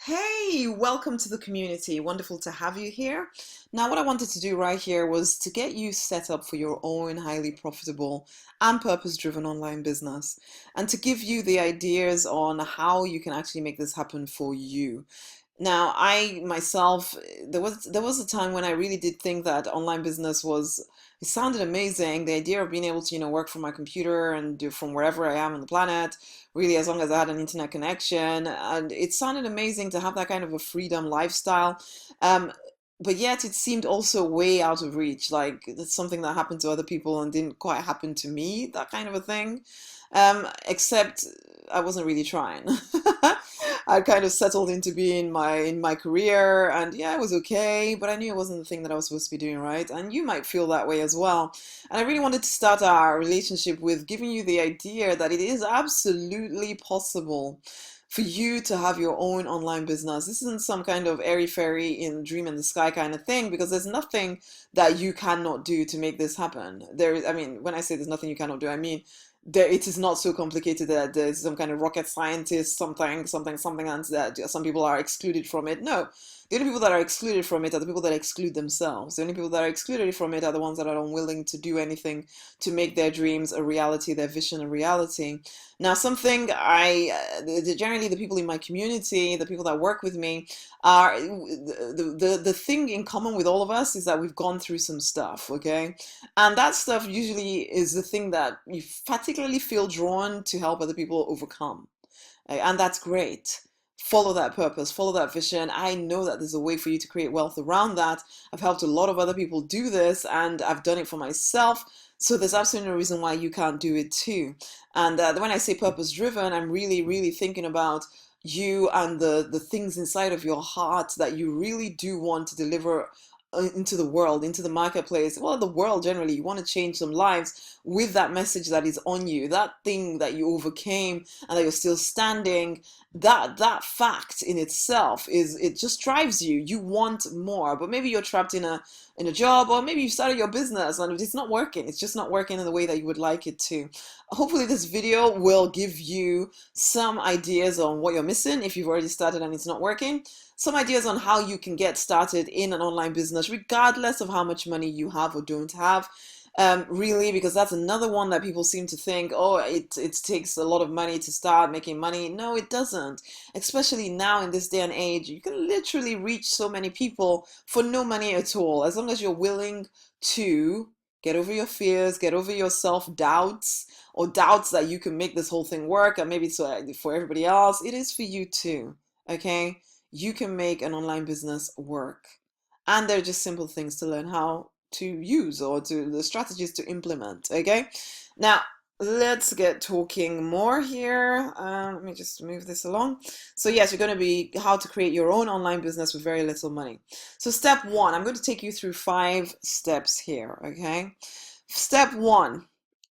Hey, welcome to the community. Wonderful to have you here. Now, what I wanted to do right here was to get you set up for your own highly profitable and purpose-driven online business and to give you the ideas on how you can actually make this happen for you. Now, I myself, there was a time when I really did think that online business was, it sounded amazing. The idea of being able to, work from my computer and do from wherever I am on the planet, really as long as I had an internet connection, and it sounded amazing to have that kind of a freedom lifestyle. Um, but yet it seemed also way out of reach, like it's something that happened to other people and didn't quite happen to me, that kind of a thing. Except I wasn't really trying. I kind of settled into being in my career, and yeah, it was okay, but I knew it wasn't the thing that I was supposed to be doing, right? And you might feel that way as well. And I really wanted to start our relationship with giving you the idea that it is absolutely possible for you to have your own online business. This isn't some kind of airy-fairy in dream in the sky kind of thing, because there's nothing that you cannot do to make this happen. I mean, when I say there's nothing you cannot do, I mean it is not so complicated that there's some kind of rocket scientist, something, and that some people are excluded from it. No, the only people that are excluded from it are the people that exclude themselves. The only people that are excluded from it are the ones that are unwilling to do anything to make their dreams a reality, their vision a reality. Now, generally the people in my community, the people that work with me, are the thing in common with all of us is that we've gone through some stuff, okay? And that stuff usually is the thing that you particularly feel drawn to help other people overcome. And that's great. Follow that purpose, follow that vision. I know that there's a way for you to create wealth around that. I've helped a lot of other people do this, and I've done it for myself. So there's absolutely no reason why you can't do it too. And when I say purpose driven, I'm really, really thinking about you and the things inside of your heart that you really do want to deliver into the world, into the marketplace, well, the world generally. You want to change some lives with that message that is on you, that thing that you overcame and that you're still standing. That fact in itself is, it just drives you. You want more, but maybe you're trapped in a job, or maybe you started your business and it's not working. It's just not working in the way that you would like it to. Hopefully this video will give you some ideas on what you're missing if you've already started and it's not working, some ideas on how you can get started in an online business, regardless of how much money you have or don't have. Really, because that's another one that people seem to think, oh, it takes a lot of money to start making money. No, it doesn't. Especially now in this day and age, you can literally reach so many people for no money at all, as long as you're willing to get over your fears, get over your self-doubts, or doubts that you can make this whole thing work, and maybe so for everybody else, it is for you too. Okay? You can make an online business work. And they're just simple things to learn how to use, or to the strategies to implement. Okay? Now, let's get talking more here. Let me just move this along. So yes, you're going to be how to create your own online business with very little money. So step one, I'm going to take you through 5 steps here. Okay? Step one,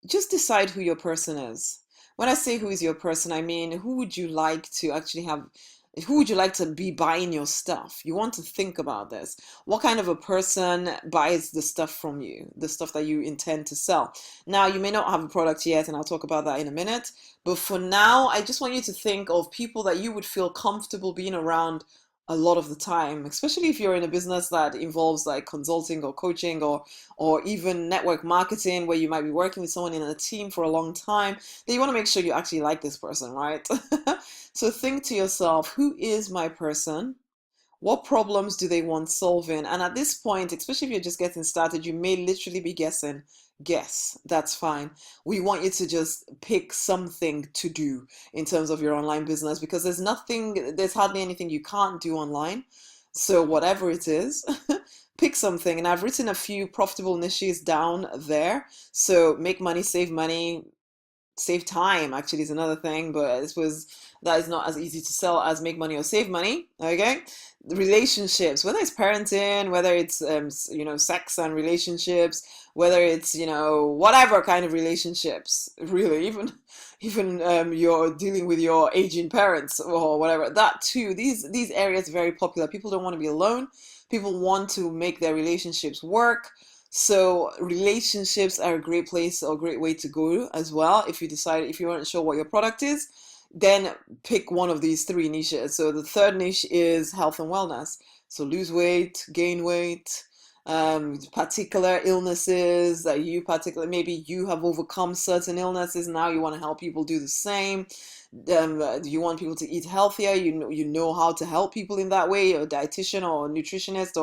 just decide who your person is. When I say who is your person, I mean who would you like to actually have, who would you like to be buying your stuff? You want to think about this. What kind of a person buys the stuff from you, the stuff that you intend to sell? Now, you may not have a product yet, and I'll talk about that in a minute. But for now, I just want you to think of people that you would feel comfortable being around a lot of the time, especially if you're in a business that involves like consulting or coaching, or even network marketing, where you might be working with someone in a team for a long time. Then you want to make sure you actually like this person, right? So think to yourself, who is my person? What problems do they want solving? And at this point, especially if you're just getting started, you may literally be guessing. Guess, that's fine. We want you to just pick something to do in terms of your online business, because there's hardly anything you can't do online. So whatever it is, pick something. And I've written a few profitable niches down there. So make money, save time actually is another thing, but that is not as easy to sell as make money or save money. Okay, the relationships, whether it's parenting, whether it's sex and relationships, whether it's whatever kind of relationships, really, even you're dealing with your aging parents or whatever, that too, these areas are very popular. People don't want to be alone. People want to make their relationships work. So relationships are a great place or a great way to go as well. If you aren't sure what your product is, then pick one of these three niches. So the third niche is health and wellness. So lose weight, gain weight, particular illnesses that you particularly, maybe you have overcome certain illnesses. Now you want to help people do the same. You want people to eat healthier. You know how to help people in that way. You're a dietitian or a nutritionist,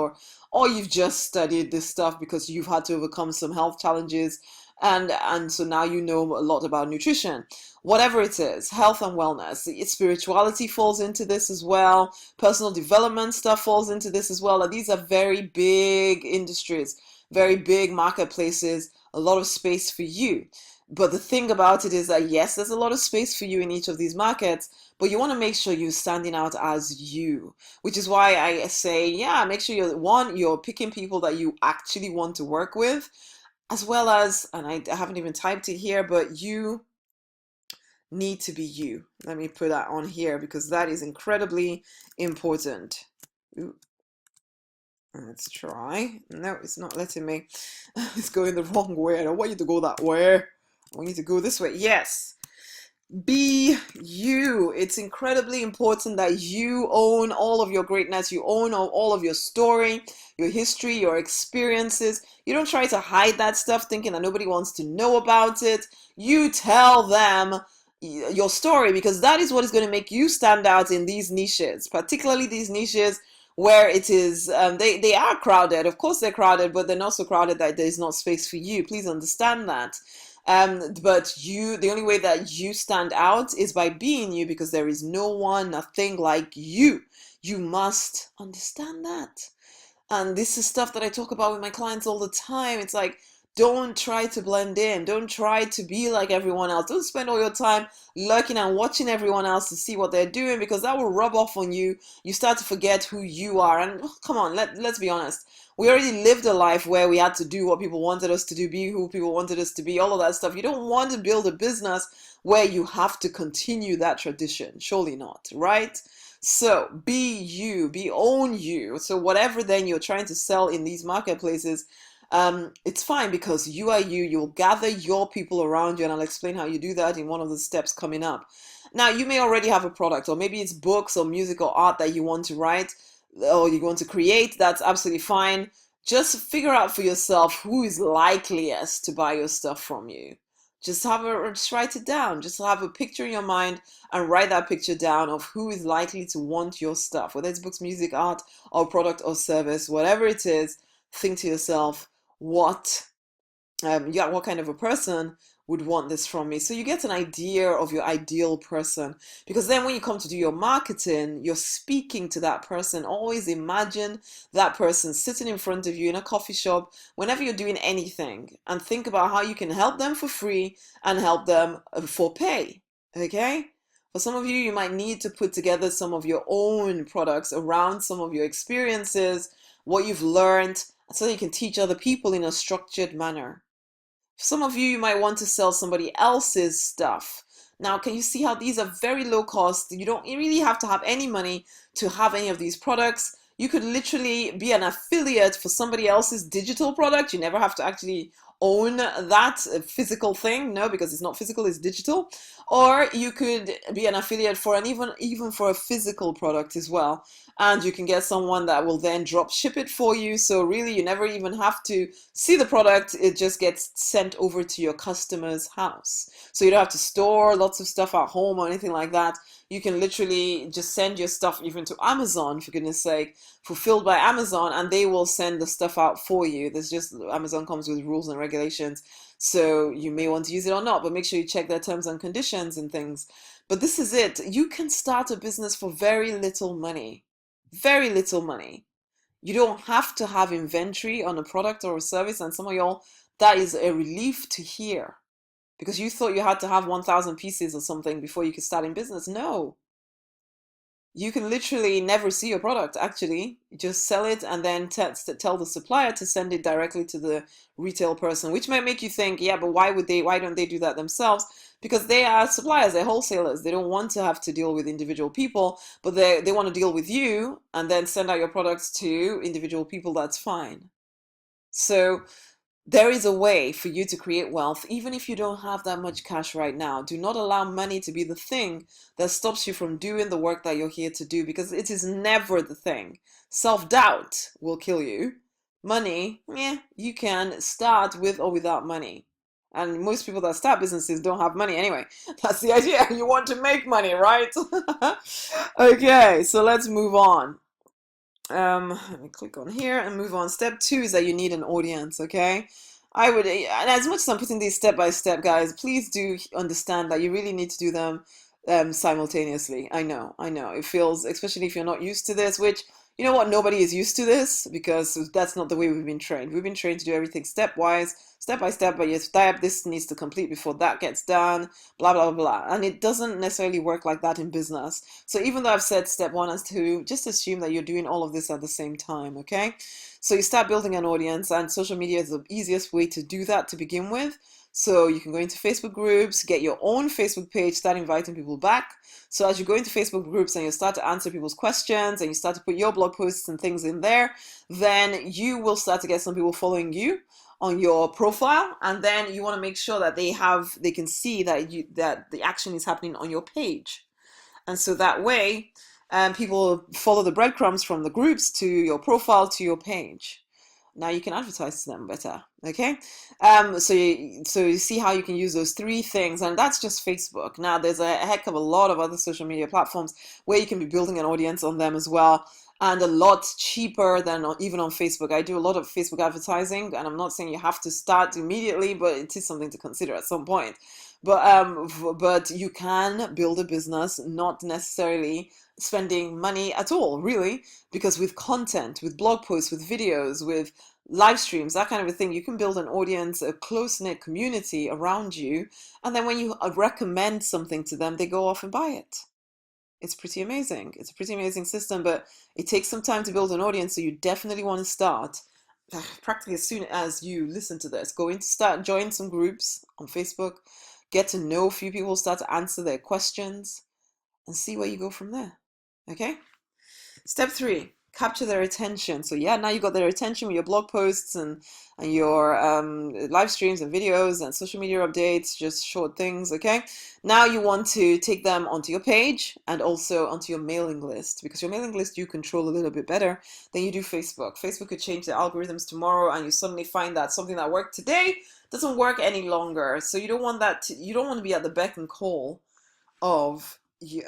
or you've just studied this stuff because you've had to overcome some health challenges, and so now you know a lot about nutrition. Whatever it is, health and wellness. Spirituality falls into this as well. Personal development stuff falls into this as well. Like, these are very big industries, very big marketplaces, a lot of space for you. But the thing about it is that yes, there's a lot of space for you in each of these markets, but you want to make sure you're standing out as you, which is why I say, yeah, make sure you're picking people that you actually want to work with, as well as, and I haven't even typed it here, but you need to be you. Let me put that on here because that is incredibly important. Ooh, let's try. No, it's not letting me. It's going the wrong way. I don't want you to go that way. I want you to go this way. Yes. Be you. It's incredibly important that you own all of your greatness. You own all of your story, your history, your experiences. You don't try to hide that stuff thinking that nobody wants to know about it. You tell them your story, because that is what is going to make you stand out in these niches, particularly these niches where it is they are crowded. Of course they're crowded, but they're not so crowded that there is not space for you. Please understand that. But the only way that you stand out is by being you, because there is no one, nothing like you. You must understand that. And this is stuff that I talk about with my clients all the time. It's like, don't try to blend in. Don't try to be like everyone else. Don't spend all your time lurking and watching everyone else to see what they're doing, because that will rub off on you. You start to forget who you are. And come on, let's be honest. We already lived a life where we had to do what people wanted us to do, be who people wanted us to be, all of that stuff. You don't want to build a business where you have to continue that tradition. Surely not, right? So be you, be own you. So whatever then you're trying to sell in these marketplaces, it's fine because you are you. You'll gather your people around you, and I'll explain how you do that in one of the steps coming up. Now, you may already have a product, or maybe it's books or music or art that you want to write or you want to create. That's absolutely fine. Just figure out for yourself who is likeliest to buy your stuff from you. Just write it down. Just have a picture in your mind and write that picture down of who is likely to want your stuff, whether it's books, music, art, or product or service, whatever it is. Think to yourself, what yeah, what kind of a person would want this from me? So you get an idea of your ideal person, because then when you come to do your marketing, you're speaking to that person. Always imagine that person sitting in front of you in a coffee shop whenever you're doing anything, and think about how you can help them for free and help them for pay. Okay? For some of you, you might need to put together some of your own products around some of your experiences, what you've learned, so that you can teach other people in a structured manner. Some of you, you might want to sell somebody else's stuff. Now, can you see how these are very low cost? You don't really have to have any money to have any of these products. You could literally be an affiliate for somebody else's digital product. You never have to actually own that physical thing, no, because it's not physical, it's digital. Or you could be an affiliate for an even for a physical product as well, and you can get someone that will then drop ship it for you. So really, you never even have to see the product. It just gets sent over to your customer's house, so you don't have to store lots of stuff at home or anything like that. You can literally just send your stuff even to Amazon, for goodness sake, fulfilled by Amazon, and they will send the stuff out for you. There's just, Amazon comes with rules and regulations, so you may want to use it or not, but make sure you check their terms and conditions and things. But this is it. You can start a business for very little money. Very little money. You don't have to have inventory on a product or a service, and some of y'all, that is a relief to hear, because you thought you had to have 1,000 pieces or something before you could start in business. No, you can literally never see your product, actually. Just sell it and then tell the supplier to send it directly to the retail person, which might make you think, yeah, but why don't they do that themselves? Because they are suppliers, they're wholesalers. They don't want to have to deal with individual people, but they want to deal with you and then send out your products to individual people. That's fine. So There is a way for you to create wealth, even if you don't have that much cash right now. Do not allow money to be the thing that stops you from doing the work that you're here to do, because it is never the thing. Self-doubt will kill you. Money, yeah, you can start with or without money. And most people that start businesses don't have money anyway. That's the idea. You want to make money, right? Okay, so let's move on. Let me click on here and move on. Step two is that you need an audience, okay? I would, and as much as I'm putting these step by step, guys, please do understand that you really need to do them simultaneously. I know. It feels, especially if you're not used to this, which, you know what, nobody is used to this because that's not the way we've been trained. We've been trained to do everything stepwise, step by step, but you step, this needs to complete before that gets done, blah, blah, blah. And it doesn't necessarily work like that in business. So even though I've said step one and two, just assume that you're doing all of this at the same time, okay? So you start building an audience, and social media is the easiest way to do that to begin with. So you can go into Facebook groups, get your own Facebook page, start inviting people back. So as you go into Facebook groups and you start to answer people's questions and you start to put your blog posts and things in there, then you will start to get some people following you on your profile, and then you want to make sure that they can see that the action is happening on your page. And so that way, people follow the breadcrumbs from the groups to your profile to your page. Now you can advertise to them better, okay? So you see how you can use those three things, and that's just Facebook. Now there's a heck of a lot of other social media platforms where you can be building an audience on them as well, and a lot cheaper than even on Facebook. I do a lot of Facebook advertising, and I'm not saying you have to start immediately, but it is something to consider at some point. But you can build a business not necessarily spending money at all, really, because with content, with blog posts, with videos, with live streams, that kind of a thing, you can build an audience, a close-knit community around you, and then when you recommend something to them, they go off and buy it. It's pretty amazing. It's a pretty amazing system, but it takes some time to build an audience, so you definitely want to start practically as soon as you listen to this. Go in to start, join some groups on Facebook, get to know a few people, start to answer their questions, and see where you go from there. Okay? Step three, capture their attention. So yeah, now you got their attention with your blog posts and your live streams and videos and social media updates, just short things, okay? Now you want to take them onto your page and also onto your mailing list, because your mailing list you control a little bit better than you do Facebook. Facebook could change the algorithms tomorrow and you suddenly find that something that worked today doesn't work any longer. So you don't want that you don't want to be at the beck and call of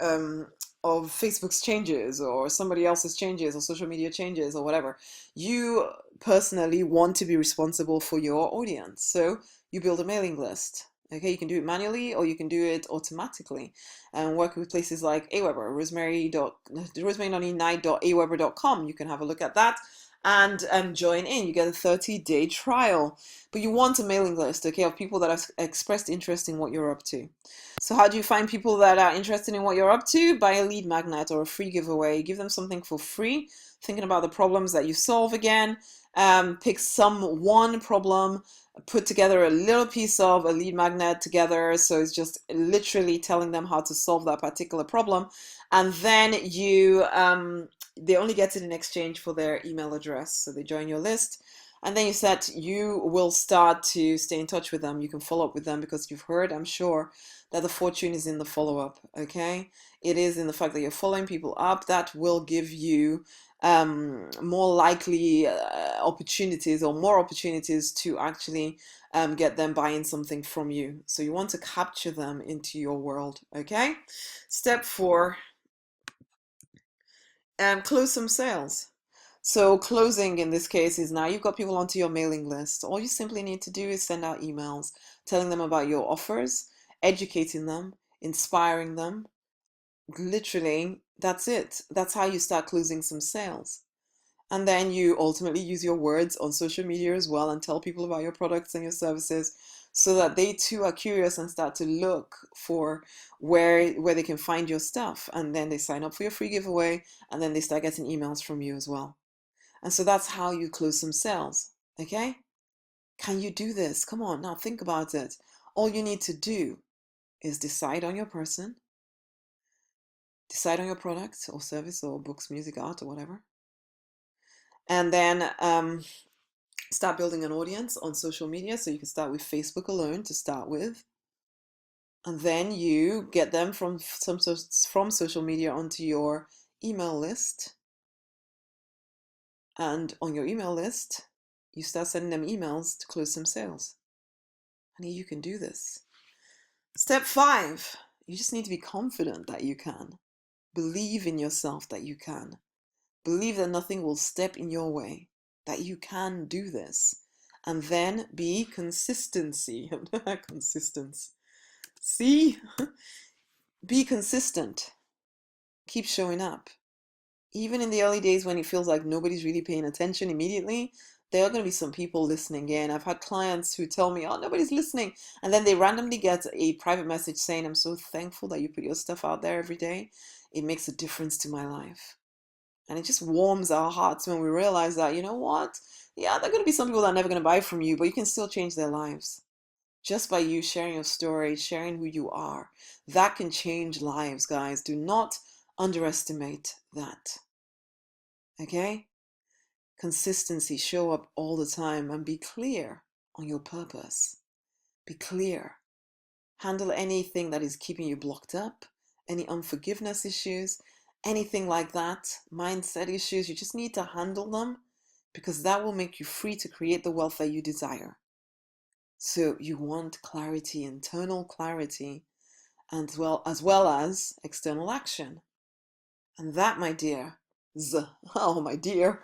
um, of Facebook's changes or somebody else's changes or social media changes or whatever. You personally want to be responsible for your audience, so you build a mailing list. Okay, you can do it manually or you can do it automatically, and work with places like Aweber, rosemary.night.aweber.com. You can have a look at that and join in. You get a 30-day trial, but you want a mailing list, okay, of people that have expressed interest in what you're up to. So how do you find people that are interested in what you're up to? Buy a lead magnet or a free giveaway. Give them something for free, thinking about the problems that you solve again. Pick one problem, put together a little piece of a lead magnet together. So it's just literally telling them how to solve that particular problem. And then they only get it in exchange for their email address. So they join your list. And then you will start to stay in touch with them. You can follow up with them because you've heard, I'm sure, that the fortune is in the follow-up, okay? It is in the fact that you're following people up. That will give you more likely opportunities or more opportunities to actually get them buying something from you. So you want to capture them into your world, okay? Step four, close some sales. So closing in this case is now you've got people onto your mailing list. All you simply need to do is send out emails telling them about your offers, educating them, inspiring them. Literally, that's it. That's how you start closing some sales. And then you ultimately use your words on social media as well and tell people about your products and your services so that they too are curious and start to look for where they can find your stuff. And then they sign up for your free giveaway and then they start getting emails from you as well. And so that's how you close some sales. Okay? Can you do this? Come on, now think about it. All you need to do is decide on your person, decide on your product or service or books, music, art, or whatever. And then Start building an audience on social media. So you can start with Facebook alone to start with. And then you get them from social media onto your email list. And on your email list, you start sending them emails to close some sales. Honey, you can do this. Step 5, you just need to be confident that you can. Believe in yourself that you can. Believe that nothing will step in your way, that you can do this. And then be consistency. Consistence. See? Be consistent. Keep showing up. Even in the early days when it feels like nobody's really paying attention immediately, there are going to be some people listening in. I've had clients who tell me, oh, nobody's listening. And then they randomly get a private message saying, I'm so thankful that you put your stuff out there every day. It makes a difference to my life. And it just warms our hearts when we realize that, you know what? Yeah, there are going to be some people that are never going to buy from you, but you can still change their lives. Just by you sharing your story, sharing who you are. That can change lives, guys. Do not underestimate that. Okay? Consistency, show up all the time and be clear on your purpose. Be clear. Handle anything that is keeping you blocked up, any unforgiveness issues, anything like that, mindset issues. You just need to handle them because that will make you free to create the wealth that you desire. So you want clarity, internal clarity, and as well as external action. And that, my dear, my dear,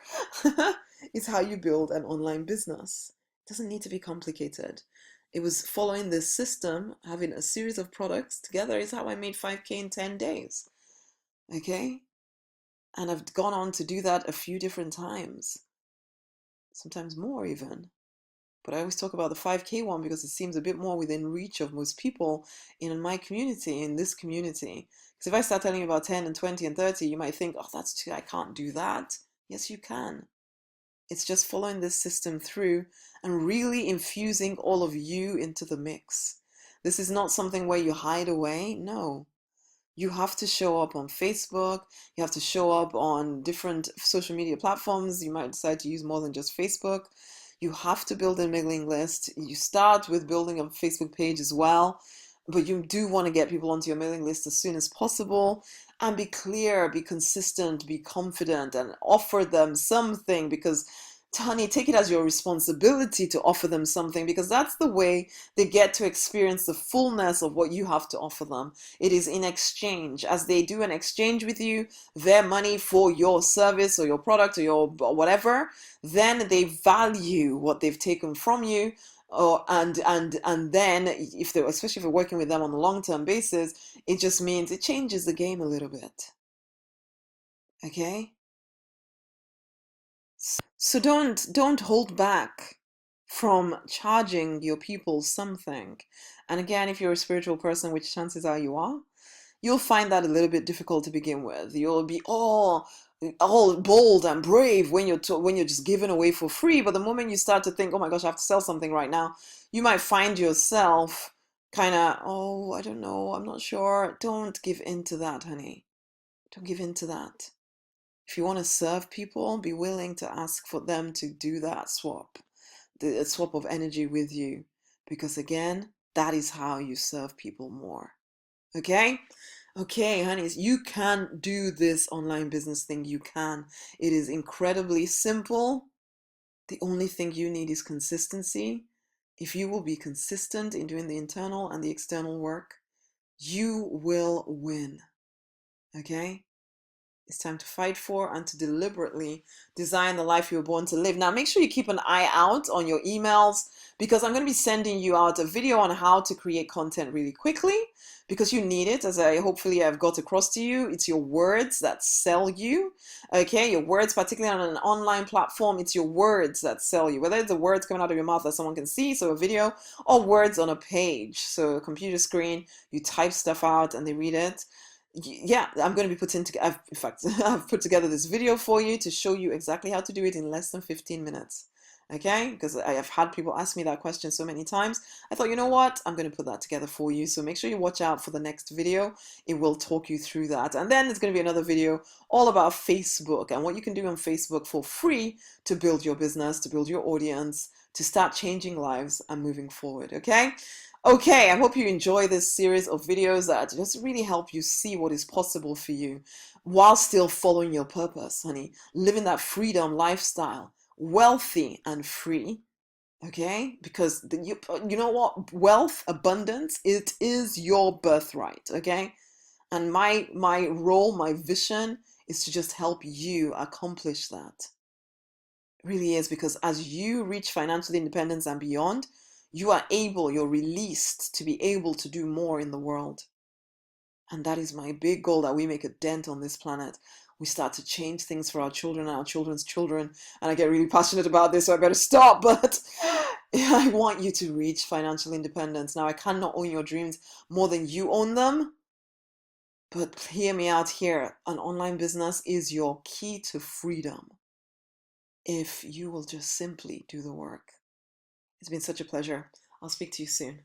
is how you build an online business. It doesn't need to be complicated. It was following this system, having a series of products together is how I made 5K in 10 days. Okay? And I've gone on to do that a few different times, sometimes more even. But I always talk about the 5K one because it seems a bit more within reach of most people in my community, in this community. Because if I start telling you about 10 and 20 and 30, you might think, oh, that's too, I can't do that. Yes, you can. It's just following this system through and really infusing all of you into the mix. This is not something where you hide away. No. You have to show up on Facebook. You have to show up on different social media platforms. You might decide to use more than just Facebook. You have to build a mailing list. You start with building a Facebook page as well, but you do want to get people onto your mailing list as soon as possible. And be clear, be consistent, be confident, and offer them something because, honey, take it as your responsibility to offer them something because that's the way they get to experience the fullness of what you have to offer them. It is in exchange. As they do an exchange with you, their money for your service or your product or your whatever, then they value what they've taken from you. And then if they're, especially if you're working with them on a long-term basis, it just means it changes the game a little bit. Okay? So don't hold back from charging your people something. And again, if you're a spiritual person, which chances are you are, you'll find that a little bit difficult to begin with. You'll be all bold and brave when you're just giving away for free. But the moment you start to think, oh my gosh, I have to sell something right now, you might find yourself kind of, oh, I don't know, I'm not sure. Don't give in to that, honey. Don't give in to that. If you want to serve people, be willing to ask for them to do that swap, the swap of energy with you. Because again, that is how you serve people more. Okay? Okay, honeys, you can do this online business thing. You can. It is incredibly simple. The only thing you need is consistency. If you will be consistent in doing the internal and the external work, you will win. Okay? It's time to fight for and to deliberately design the life you were born to live. Now, make sure you keep an eye out on your emails because I'm going to be sending you out a video on how to create content really quickly because you need it, as hopefully I've got across to you. It's your words that sell you, okay? Your words, particularly on an online platform, it's your words that sell you, whether it's the words coming out of your mouth that someone can see, so a video, or words on a page, so a computer screen, you type stuff out and they read it. Yeah, I'm going to be putting together, in fact, I've put together this video for you to show you exactly how to do it in less than 15 minutes. Okay, because I have had people ask me that question so many times. I thought, you know what, I'm going to put that together for you. So make sure you watch out for the next video. It will talk you through that. And then there's going to be another video all about Facebook and what you can do on Facebook for free to build your business, to build your audience, to start changing lives and moving forward. Okay. Okay, I hope you enjoy this series of videos that just really help you see what is possible for you while still following your purpose, honey. Living that freedom lifestyle, wealthy and free. Okay, because you know what, wealth, abundance, it is your birthright. Okay, and my role, my vision is to just help you accomplish that. It really is, because as you reach financial independence and beyond, you're released to be able to do more in the world. And that is my big goal, that we make a dent on this planet. We start to change things for our children and our children's children. And I get really passionate about this, so I better stop. But I want you to reach financial independence. Now, I cannot own your dreams more than you own them. But hear me out here. An online business is your key to freedom if you will just simply do the work. It's been such a pleasure. I'll speak to you soon.